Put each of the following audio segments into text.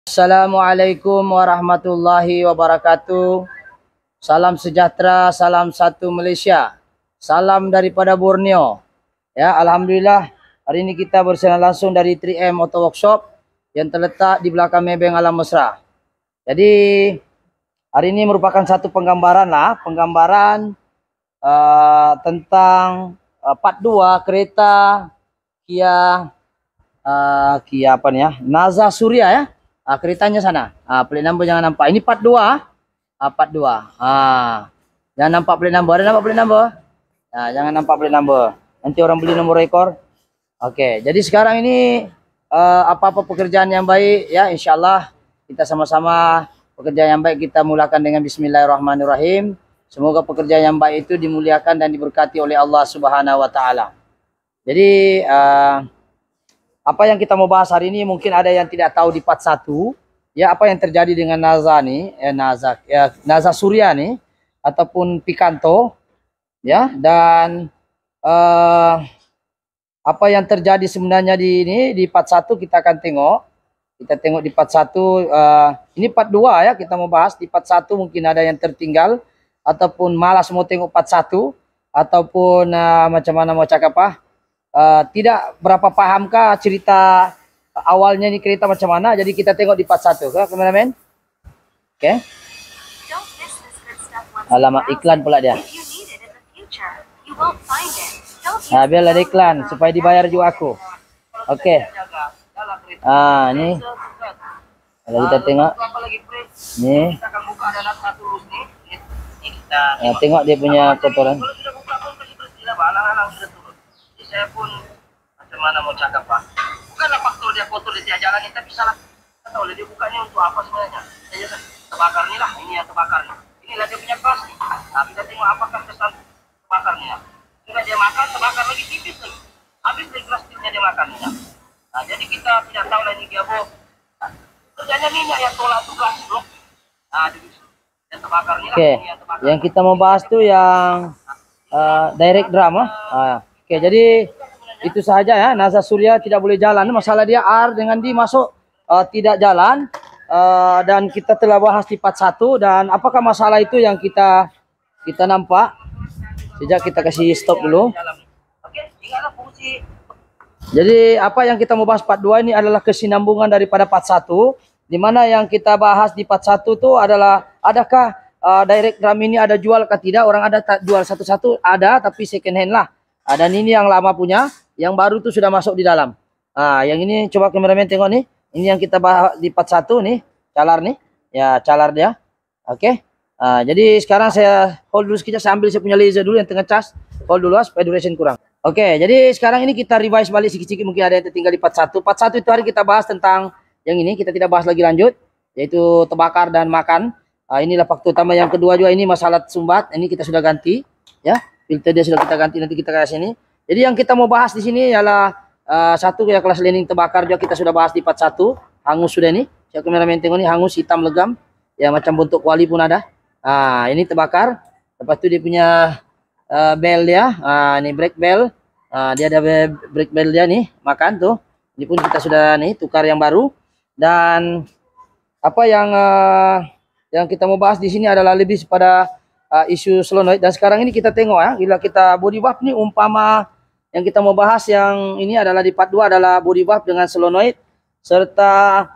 Assalamualaikum warahmatullahi wabarakatuh. Salam sejahtera, salam satu Malaysia. Salam daripada Borneo. Ya, alhamdulillah hari ini kita bersiaran langsung dari 3M Auto Workshop yang terletak di belakang Maybank Alam Mesra. Jadi hari ini merupakan satu penggambaran tentang part 2 kereta Kia apa nih ya? Naza Surya ya. Keretanya sana. Plate number jangan nampak. Ini part 2. Part 2. Jangan nampak plate number. Ada nampak plate number? Jangan nampak plate number. Nanti orang beli nomor rekor. Oke, jadi sekarang ini apa-apa pekerjaan yang baik ya, insyaallah kita sama-sama pekerjaan yang baik kita mulakan dengan bismillahirrahmanirrahim. Semoga pekerjaan yang baik itu dimuliakan dan diberkati oleh Allah Subhanahu wa taala. Jadi apa yang kita mau bahas hari ini mungkin ada yang tidak tahu di part 1 ya, apa yang terjadi dengan Naza nih, Naza Surya nih ataupun Picanto ya, dan apa yang terjadi sebenarnya di part 1 kita akan tengok. Kita tengok di part 1, ini part 2 ya, kita mau bahas. Di part 1 mungkin ada yang tertinggal ataupun malas mau tengok part 1 ataupun macam mana mau cakap apa, tidak berapa pahamkah cerita awalnya ini kereta macam mana. Jadi kita tengok di part 1 ke kameramen. Oke. Alamat iklan pula dia. Biarlah ada iklan supaya dibayar juga aku. Oke. Ini kalau kita tengok nih, tengok dia punya kotoran. Saya pun macam mana mau cakap Pak, bukanlah faktor dia kotor di jalan ini, tapi salah tahu dia bukanya untuk apa sebenarnya. Saya terbakar nih lah, ini yang terbakar nih. Inilah dia punya kelas nih. Nah, kita tengok apakah kesan terbakarnya. Sudah dia makan, terbakar lagi tipis lagi. Habis dari plastiknya dia makan nih. Nah, jadi kita tidak tahu lah ini dia boh. Kerjanya minyak yang tolak tuh plastik loh. Nah, yang terbakar nih lah. Oke, yang kita mau bahas tuh yang direct drum. Oke, jadi itu saja ya. Naza Surya tidak boleh jalan. Masalah dia R dengan D masuk tidak jalan. Dan kita telah bahas di part 1. Dan apakah masalah itu yang kita nampak. Sejak kita kasih stop dulu. Jadi apa yang kita mau bahas part 2 ini adalah kesinambungan daripada part 1. Di mana yang kita bahas di part 1 itu adalah adakah direct drum ini ada jual atau tidak. Orang ada jual satu-satu, ada, tapi second hand lah. Dan ini yang lama punya, yang baru tuh sudah masuk di dalam. Yang ini coba kameramen tengok nih. Ini yang kita bahas di part 1 nih, calar nih. Ya, calar dia. Oke. Jadi sekarang saya hold dulu sekejap, saya ambil saya punya laser dulu yang tengah cas. Hold dulu supaya duration kurang. Oke, jadi sekarang ini kita revise balik sedikit-sedikit, mungkin ada yang tertinggal di part 1. Part 1 itu hari kita bahas tentang yang ini, kita tidak bahas lagi lanjut, yaitu terbakar dan makan. Inilah faktor utama. Yang kedua juga ini masalah sumbat. Ini kita sudah ganti ya. Filter dia sudah kita ganti, nanti kita kasih sini. Jadi yang kita mau bahas di sini ialah satu ya, kelas landing terbakar juga kita sudah bahas di part 1. Hangus sudah nih. Saya kameramen tengok nih, hangus hitam legam. Ya macam bentuk kuali pun ada. Ini terbakar. Lepas itu dia punya bel dia. Ini brake bel. Dia ada brake bel dia nih, makan tuh. Ini pun kita sudah nih tukar yang baru. Dan apa yang kita mau bahas di sini adalah lebih pada isu solenoid. Dan sekarang ini kita tengok ya, bila kita body valve nih, umpama yang kita mau bahas yang ini adalah di part 2 adalah body valve dengan solenoid serta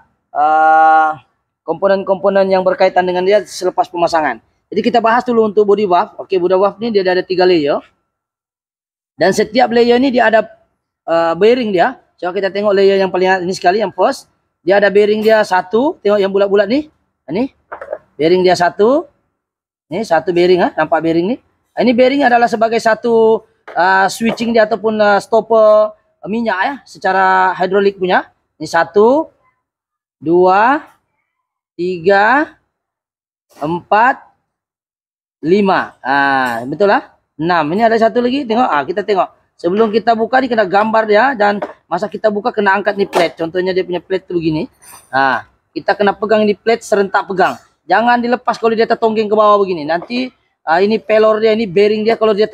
komponen-komponen yang berkaitan dengan dia selepas pemasangan. Jadi kita bahas dulu untuk body valve. Oke, body valve ini dia ada 3 layer. Dan setiap layer ini dia ada bearing dia. Coba kita tengok layer yang paling ini sekali, yang first. Dia ada bearing dia 1, tengok yang bulat-bulat nih. Ini bearing dia 1. Ini satu bearing, nampak bearing nih. Ini bearing adalah sebagai satu switching dia ataupun stopper minyak ya, secara hidrolik punya. Ini 1, 2, 3, 4, 5. Betul lah. 6. Ini ada satu lagi, tengok. Kita tengok. Sebelum kita buka nih kena gambar dia, dan masa kita buka kena angkat nih plate. Contohnya dia punya plate tuh begini. Kita kena pegang ini plate, serentak pegang. Jangan dilepas kalau dia tertonggeng ke bawah begini. Nanti ini pelor dia, ini bearing dia, kalau dia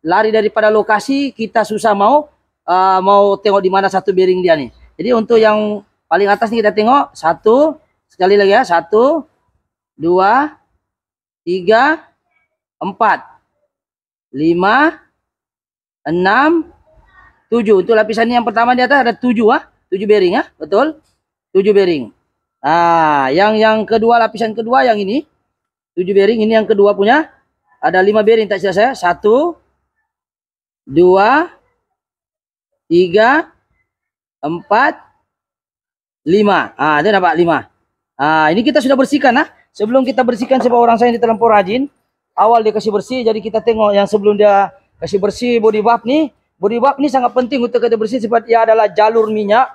lari daripada lokasi, kita susah mau tengok di mana satu bearing dia nih. Jadi untuk yang paling atas nih kita tengok 1, Sekali lagi ya. 1, 2, 3, 4, 5, 6, 7. Untuk lapisan yang pertama di atas ada 7 ah. 7 bearing ah. Betul? 7 bearing. Nah, yang kedua, lapisan kedua yang ini 7 bearing. Ini yang kedua punya. Ada 5 bearing tak silap saya. 1, 2, 3, 4, 5. Ah, itu dapat 5. Ah, ini kita sudah bersihkan ah. Sebelum kita bersihkan, sebab orang saya ini terlampau rajin. Awal dia kasih bersih, jadi kita tengok yang sebelum dia kasih bersih body buff nih. Body buff nih sangat penting untuk kita bersih sebab dia adalah jalur minyak.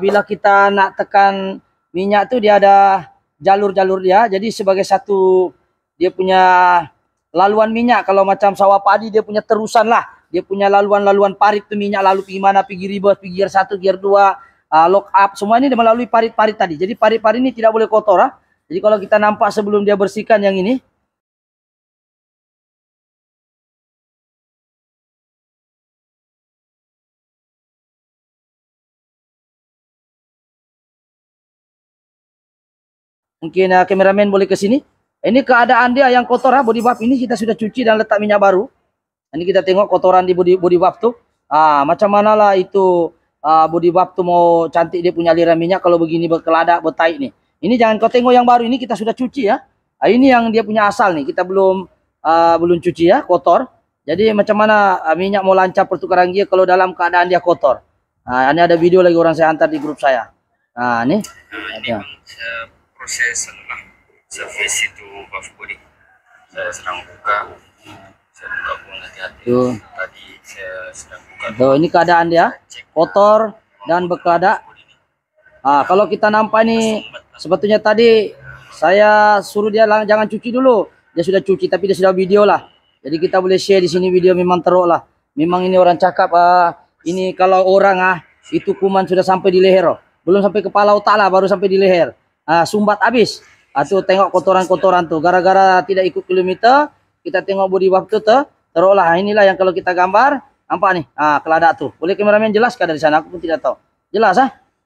Bila kita nak tekan minyak tuh dia ada jalur-jalur dia. Jadi sebagai satu dia punya laluan minyak. Kalau macam sawah padi dia punya terusan lah. Dia punya laluan-laluan parit tuh minyak lalu pergi mana, pergi reverse, pergi gear 1, gear 2, lock up. Semua ini dia melalui parit-parit tadi. Jadi parit-parit ini tidak boleh kotor ah. Jadi kalau kita nampak sebelum dia bersihkan yang ini. Mungkin kameramen boleh ke sini. Ini keadaan dia yang kotor body buff ini kita sudah cuci dan letak minyak baru. Ini kita tengok kotoran di body buff tuh. Macam manalah itu body buff tuh mau cantik dia punya aliran minyak kalau begini berkeladak, bertaik nih. Ini jangan kau tengok yang baru ini kita sudah cuci ya. Ini yang dia punya asal nih. Kita belum cuci ya, kotor. Jadi macam mana minyak mau lancar pertukaran gear kalau dalam keadaan dia kotor. Ini ada video lagi orang saya hantar di grup saya. Nih. Ini proses setelah service itu buff body. Saya sedang buka. Saya buka pun hati-hati. Tadi saya sedang buka. Tuh, ini keadaan dia kotor dan berkeladak. Kalau kita nampak nih sebetulnya tadi saya suruh dia jangan cuci dulu. Dia sudah cuci tapi dia sudah video lah. Jadi kita boleh share di sini video memang teruk lah. Memang ini orang cakap ini kalau orang itu kuman sudah sampai di leher. Belum sampai kepala otak lah baru sampai di leher. Sumbat habis. Tuh tengok kotoran-kotoran tuh. Gara-gara tidak ikut kilometer, kita tengok body buff tuh teruk lah. Inilah yang kalau kita gambar, nampak nih. Keladak tuh. Boleh kameramen jelaskan dari sana? Aku pun tidak tahu. Jelas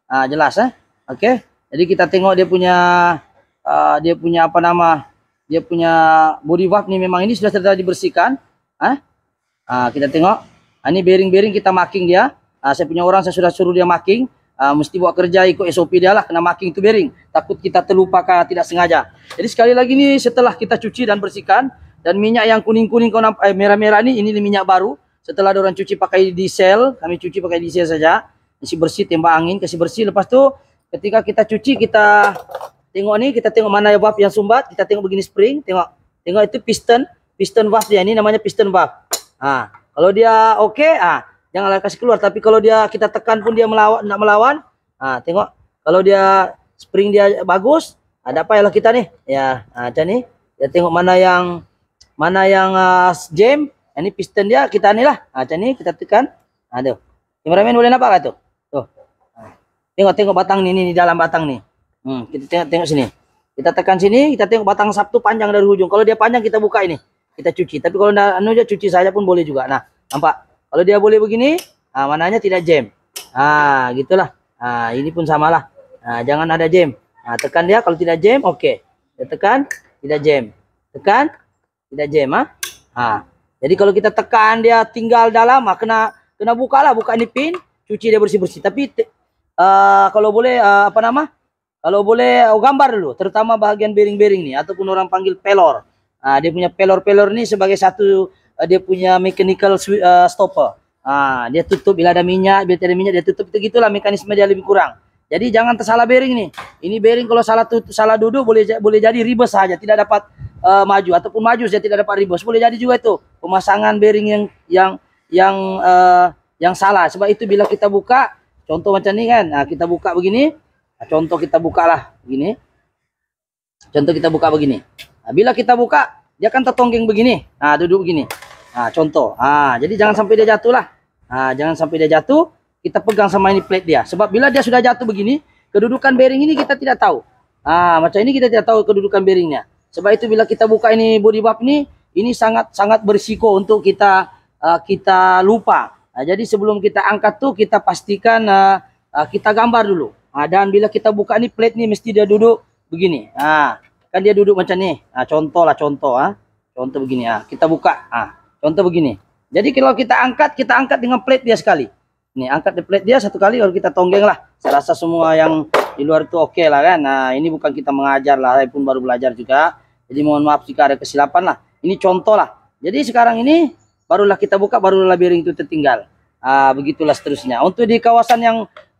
jelas Oke. Jadi kita tengok dia punya apa nama? Dia punya body buff nih memang ini sudah dibersihkan. Kita tengok. Ini bearing-bearing kita marking dia. Saya punya orang saya sudah suruh dia marking. Mesti buat kerja ikut SOP dia lah, kena marking tu bearing. Takut kita terlupakan tidak sengaja. Jadi sekali lagi nih setelah kita cuci dan bersihkan dan minyak yang kuning-kuning merah-merah ini minyak baru. Setelah orang cuci pakai diesel, kami cuci pakai diesel saja. Kasih bersih, tembak angin, kasih bersih. Lepas tu ketika kita cuci kita tengok nih, kita tengok mana ya valve yang sumbat, kita tengok begini spring, tengok itu piston valve dia ini namanya piston valve. Kalau dia oke, janganlah kasih keluar. Tapi kalau dia kita tekan pun dia nak melawan, tengok kalau dia spring dia bagus, ada apa yalah kita nih ya. Macam ni kita tengok mana yang jam. Ini piston dia kita ni lah. Macam ni kita tekan. Tuh kameramen boleh nampak tak tuh? Tuh tengok batang ni dalam batang ni. Kita tengok sini, kita tekan sini, kita tengok batang sap tu panjang dari ujung. Kalau dia panjang kita buka ini, kita cuci. Tapi kalau dia cuci saja pun boleh juga. Nah nampak kalau dia boleh begini, mananya tidak jam. Gitulah. Ini pun samalah. Jangan ada jam. Tekan dia kalau tidak jam, oke. Dia tekan, tidak jam. Tekan, tidak jam. Jadi kalau kita tekan dia tinggal dalam, kena bukalah, buka ini pin, cuci dia bersih-bersih. Tapi kalau boleh kalau boleh gambar dulu, terutama bahagian bearing-bearing nih ataupun orang panggil pelor. Dia punya pelor-pelor ini sebagai satu dia punya mechanical stopper. Dia tutup bila ada minyak, bila tidak ada minyak dia tutup. Itu gitulah mekanisme dia lebih kurang. Jadi jangan tersalah bearing nih. Ini bearing kalau salah duduk boleh jadi ribes saja, tidak dapat maju ataupun maju saja tidak dapat ribes. Boleh jadi juga itu pemasangan bearing yang salah. Sebab itu bila kita buka, contoh macam ni kan, kita buka begini. Contoh kita buka lah begini. Contoh kita buka begini. Bila kita buka, dia kan tertonggeng begini. Duduk begini. Contoh. Jadi jangan sampai dia jatuh lah. Jangan sampai dia jatuh. Kita pegang sama ini plate dia. Sebab bila dia sudah jatuh begini, kedudukan bearing ini kita tidak tahu. Macam ini kita tidak tahu kedudukan bearingnya. Sebab itu bila kita buka ini body buff ini sangat berisiko untuk kita lupa. Jadi sebelum kita angkat tuh kita pastikan kita gambar dulu. Dan bila kita buka ni plate ni mesti dia duduk begini. Kan dia duduk macam ni. Contoh lah, contoh. Contoh begini. Kita buka. Contoh begini. Jadi kalau kita angkat dengan plate dia sekali. Ini angkat di plate dia satu kali, lalu kita tonggeng lah. Saya rasa semua yang di luar itu oke lah kan. Nah, ini bukan kita mengajar lah, saya pun baru belajar juga. Jadi mohon maaf jika ada kesilapan lah. Ini contoh lah. Jadi sekarang ini barulah kita buka, barulah bearing itu tertinggal. Begitulah seterusnya. Untuk di kawasan yang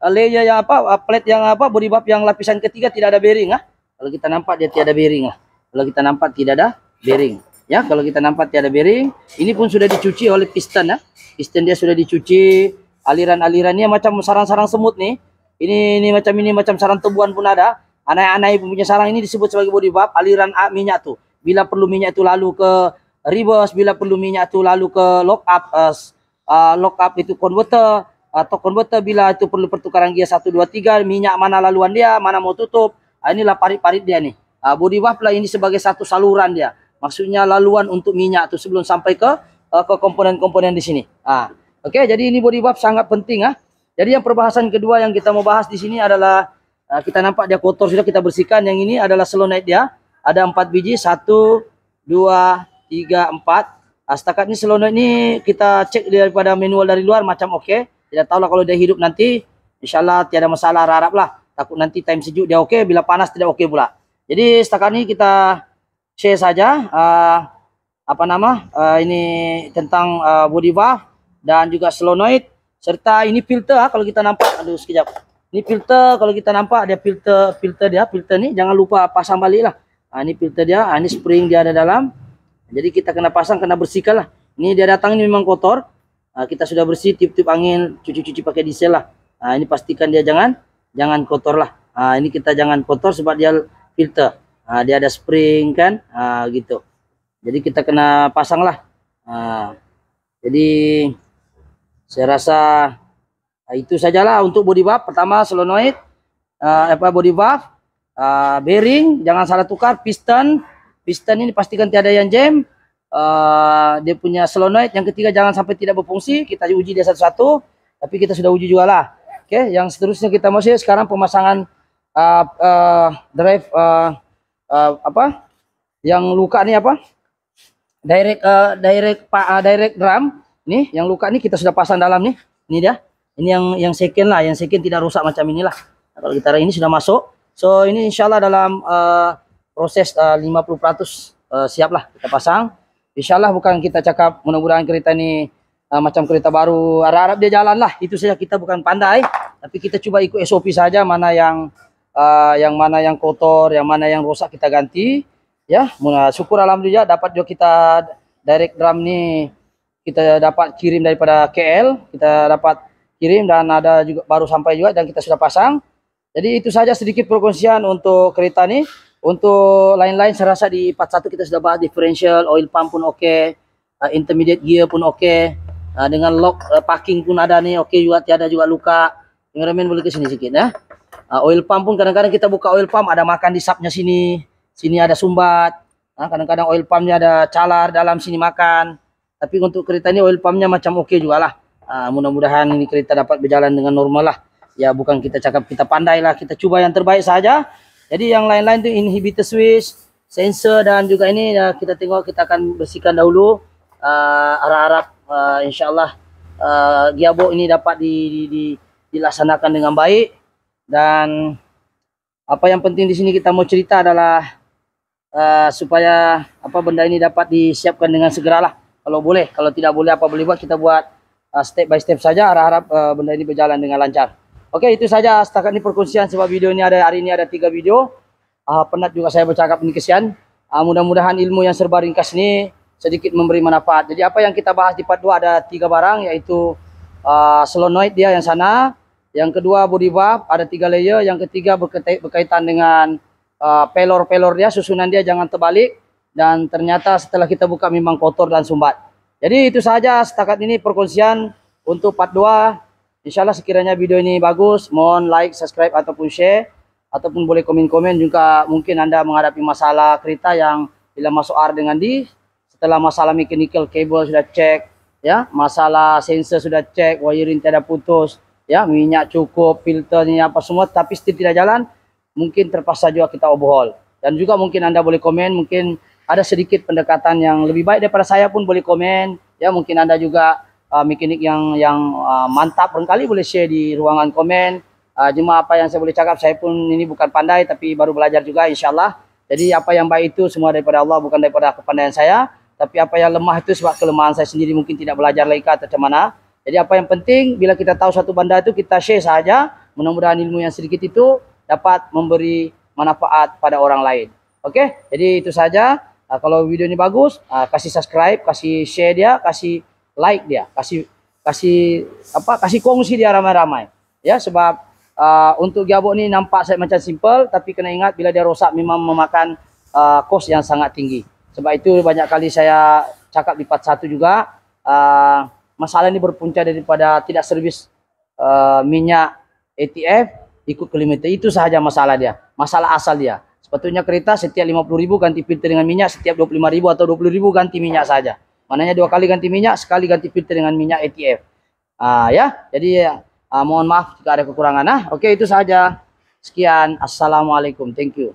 layer yang plate yang body valve yang lapisan ketiga tidak ada bearing. Kalau kita nampak dia tiada bearing lah. Kalau kita nampak tidak ada bearing. Ya, kalau kita nampak tiada bearing, ini pun sudah dicuci oleh piston. Piston dia sudah dicuci. Aliran-alirannya macam sarang-sarang semut nih. Ini macam sarang tebuan pun ada. Anai-anai punya sarang ini disebut sebagai body valve. Aliran minyak tuh. Bila perlu minyak itu lalu ke reverse, bila perlu minyak itu lalu ke lock up itu converter, atau converter bila itu perlu pertukaran gear 1 2 3, minyak mana laluan dia, mana mau tutup. Inilah parit-parit dia nih. Body valve lah ini sebagai satu saluran dia. Maksudnya laluan untuk minyak tuh sebelum sampai ke komponen-komponen di sini. Oke, jadi ini body valve sangat penting. Jadi yang perbahasan kedua yang kita mau bahas di sini adalah kita nampak dia kotor sudah kita bersihkan. Yang ini adalah solenoid dia. Ada 4 biji, 1, 2, 3, 4. Setakat ini solenoid ini kita cek daripada manual dari luar macam oke. Tidak tahu lah kalau dia hidup nanti, insyaallah tiada masalah, harap lah. Takut nanti time sejuk dia oke, bila panas tidak oke pula. Jadi setakat ini kita share saja ini tentang body valve dan juga solenoid, serta ini filter. Kalau kita nampak, aduh sekejap, ini filter. Kalau kita nampak ada filter nih, jangan lupa pasang balik lah. Ini filter dia, ini spring dia ada dalam. Jadi kita kena pasang, kena bersihkan lah. Ini dia datang ini memang kotor. Kita sudah bersih, tiup-tiup angin, cuci-cuci pakai diesel lah. Ini pastikan dia jangan kotor lah. Ini kita jangan kotor sebab dia filter. Dia ada spring kan, gitu. Jadi kita kena pasang lah. Jadi saya rasa itu sajalah untuk body valve. Pertama solenoid, body valve, bearing jangan salah tukar, piston ini pastikan tiada yang jam. Dia punya solenoid yang ketiga jangan sampai tidak berfungsi. Kita uji dia satu-satu, tapi kita sudah uji juga lah. Oke, yang seterusnya kita masih sekarang pemasangan drive yang luka nih direct drum. Nih yang luka nih kita sudah pasang dalam nih. Ini dia. Ini yang second lah, yang second tidak rusak macam inilah. Kalau kita ini sudah masuk. So ini insyaallah dalam proses 50% siap lah kita pasang. Insyaallah bukan kita cakap mudah-mudahan kereta ini macam kereta baru, harap dia jalan lah. Itu saja, kita bukan pandai, tapi kita coba ikut SOP saja, mana yang kotor, yang mana yang rusak kita ganti. Ya, syukur alhamdulillah dapat juga kita direct drum nih. Kita dapat kirim daripada KL, kita dapat kirim dan ada juga baru sampai juga dan kita sudah pasang. Jadi itu saja sedikit perkongsian untuk kereta nih. Untuk lain-lain saya rasa di 41 kita sudah bahas differential, oil pump pun oke, intermediate gear pun oke, dengan lock parking pun ada nih oke juga, tiada juga luka. Cameraman boleh ke sini sedikit ya. Oil pump pun kadang-kadang kita buka oil pump ada makan di sapnya sini ada sumbat. Kadang-kadang oil pumpnya ada calar dalam sini makan. Tapi untuk kereta ini oil pumpnya macam oke juga lah. Mudah-mudahan ini kereta dapat berjalan dengan normal lah. Ya bukan kita cakap kita pandai lah, kita coba yang terbaik saja. Jadi yang lain-lain itu inhibitor switch, sensor dan juga ini kita tengok, kita akan bersihkan dahulu. Harap-harap insyaallah gearbox ini dapat dilaksanakan dengan baik. Dan apa yang penting di sini kita mau cerita adalah supaya benda ini dapat disiapkan dengan segeralah. Kalau boleh, kalau tidak boleh apa boleh buat, kita buat step by step saja. Harap-harap benda ini berjalan dengan lancar. Oke, itu saja setakat ini perkongsian, sebab video ini hari ini ada 3 video. Penat juga saya bercakap ini, kesian. Mudah-mudahan ilmu yang serba ringkas ini sedikit memberi manfaat. Jadi apa yang kita bahas di part 2 ada 3 barang, yaitu solenoid dia yang sana. Yang kedua body valve ada 3 layer. Yang ketiga berkaitan dengan pelor dia, susunan dia jangan terbalik. Dan ternyata setelah kita buka memang kotor dan sumbat. Jadi itu saja setakat ini perkongsian untuk part 2. Insyaallah sekiranya video ini bagus, mohon like, subscribe ataupun share. Ataupun boleh komen-komen juga. Mungkin Anda menghadapi masalah kereta yang bila masuk R dengan D. Setelah masalah mechanical cable sudah cek, ya, masalah sensor sudah cek, wiring tidak putus, ya, minyak cukup, filternya apa semua, tapi still tidak jalan. mungkin terpaksa juga kita overhaul. Dan juga mungkin Anda boleh komen, mungkin ada sedikit pendekatan yang lebih baik daripada saya pun boleh komen. Ya, mungkin Anda juga mekanik yang mantap barangkali boleh share di ruangan komen. Cuma apa yang saya boleh cakap, saya pun ini bukan pandai tapi baru belajar juga insyaallah. Jadi apa yang baik itu semua daripada Allah, bukan daripada kepandaian saya. Tapi apa yang lemah itu sebab kelemahan saya sendiri, mungkin tidak belajar lagi atau macam mana. Jadi apa yang penting, bila kita tahu satu benda itu, kita share saja. Mudah-mudahan ilmu yang sedikit itu dapat memberi manfaat pada orang lain. Oke, jadi itu saja. Kalau video ini bagus, kasih subscribe, kasih share dia, kasih like dia, kasih kongsi dia ramai-ramai. Ya, sebab untuk gearbox ni nampak saya macam simple, tapi kena ingat bila dia rosak memang memakan kos yang sangat tinggi. Sebab itu banyak kali saya cakap di part 1 juga, masalah ini berpunca daripada tidak servis minyak ATF ikut kilometer. Itu sahaja masalah dia, masalah asal dia. Sepatutnya kereta setiap 50.000 ganti filter dengan minyak, setiap 25.000 atau 20.000 ganti minyak saja. Maknanya 2 kali ganti minyak, sekali ganti filter dengan minyak ATF. Ya, jadi mohon maaf jika ada kekurangan. Oke, itu saja. Sekian. Assalamualaikum. Thank you.